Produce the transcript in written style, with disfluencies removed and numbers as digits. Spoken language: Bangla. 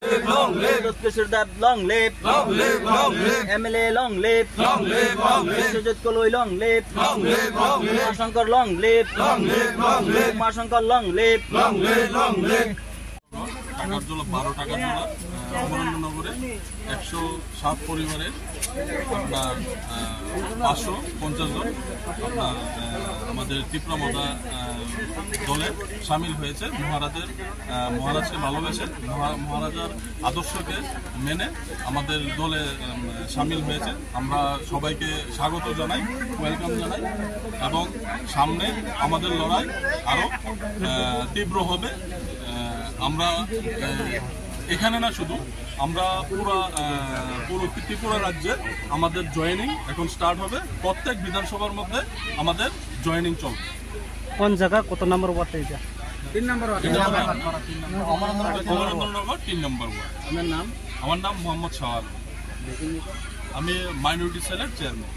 Long live Kishordev, long live, long live, long live. MLA, long live, long live, long live. Sujit Koloi, long live, long live, long live. Mashankar, long live, long live, long live. Mashankar, long live, long live, long live. টাকারজোলা 12 টাকারজোলা অমরেন্দ্রনগরে 107 পরিবারের আপনার 550 জন আপনার আমাদের তীব্রমতা দলে সামিল হয়েছে। মহারাজকে ভালোবেসে মহারাজার আদর্শকে মেনে আমাদের দলে সামিল হয়েছে। আমরা সবাইকে স্বাগত জানাই, ওয়েলকাম জানাই এবং সামনে আমাদের লড়াই আরও তীব্র হবে। আমরা এখানে না শুধু, আমরা পুরো ত্রিপুরা রাজ্যে আমাদের জয়েনিং এখন স্টার্ট হবে। প্রত্যেক বিধানসভার মধ্যে আমাদের জয়েনিং চলবে। কোন জায়গা কত নম্বর ওয়ার্ড এটা? 3 নম্বর ওয়ার্ড, অমরেন্দ্রনগর 3 নম্বর ওয়ার্ড। আমার নাম মোহাম্মদ শাহ। আমি মাইনরিটি সেলের চেয়ারম্যান।